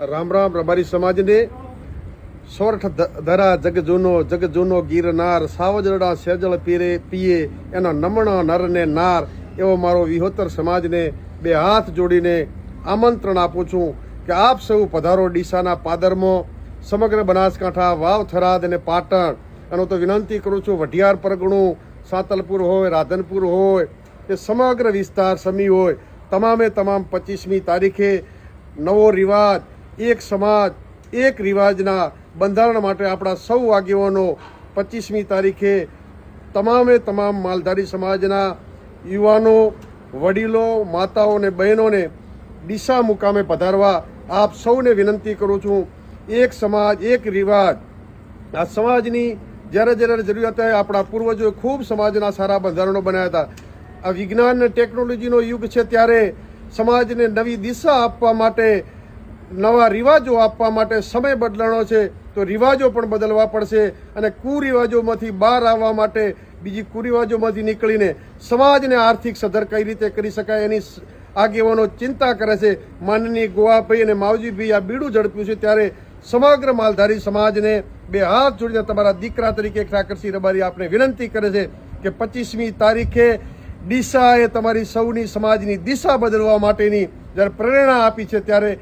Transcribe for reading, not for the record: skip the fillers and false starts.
રામ રામ રબારી સમાજને સોરઠ ધરા જગ જૂનો ગીરનાર સાવજરડા સેજળ પીએ એનો નમણો નર ને નાર એવો મારો વિહોતર સમાજને બે હાથ જોડીને આમંત્રણ આપું છું કે આપ સૌ પધારો ડીસાના પાદરમાં સમગ્ર બનાસકાંઠા વાવ થરાદ અને પાટણ અને તો વિનંતી કરું છું વઢિયાર પરગણું સાતલપુર હોય રાધનપુર હોય કે સમગ્ર વિસ્તાર સમી હોય તમામે તમામ 25મી તારીખે નવો રિવાજ એક સમાજ એક રિવાજના બંધારણ માટે આપણા સૌ આગેવાનો 25મી તારીખે તમામે તમામ માલધારી સમાજના યુવાનો વડીલો માતાઓ અને બહેનોને ડીસા મુકામે પધારવા આપ સૌને વિનંતી કરું છું. એક સમાજ એક રિવાજ. આ સમાજની જ્યારે જ્યારે જરૂરિયાત હોય આપણા પૂર્વજોએ ખૂબ સમાજના સારા બંધારણો બનાવ્યા હતા. આ વિજ્ઞાન અને ટેકનોલોજીનો યુગ છે ત્યારે સમાજને નવી દિશા આપવા માટે નવા રિવાજો આપવા માટે સમય બદલાણો છે તો રિવાજો પણ બદલવા પડશે અને કુરિવાજોમાંથી બહાર આવવા માટે બીજી કુરિવાજોમાંથી નીકળીને સમાજને આર્થિક સધર કઈ રીતે કરી શકાય એની આગેવાનો ચિંતા કરે છે. માનનીય ગોવાભાઈ અને માવજીભાઈ આ બીડું ઝડપ્યું છે ત્યારે સમગ્ર માલધારી સમાજને બે હાથ જોડીને તમારા દીકરા તરીકે ઠાકરસિંહ રબારી આપને વિનંતી કરે છે કે 25મી તારીખે ડીસા એ તમારી સૌની સમાજની દિશા બદલવા માટેની જ્યારે પ્રેરણા આપી છે ત્યારે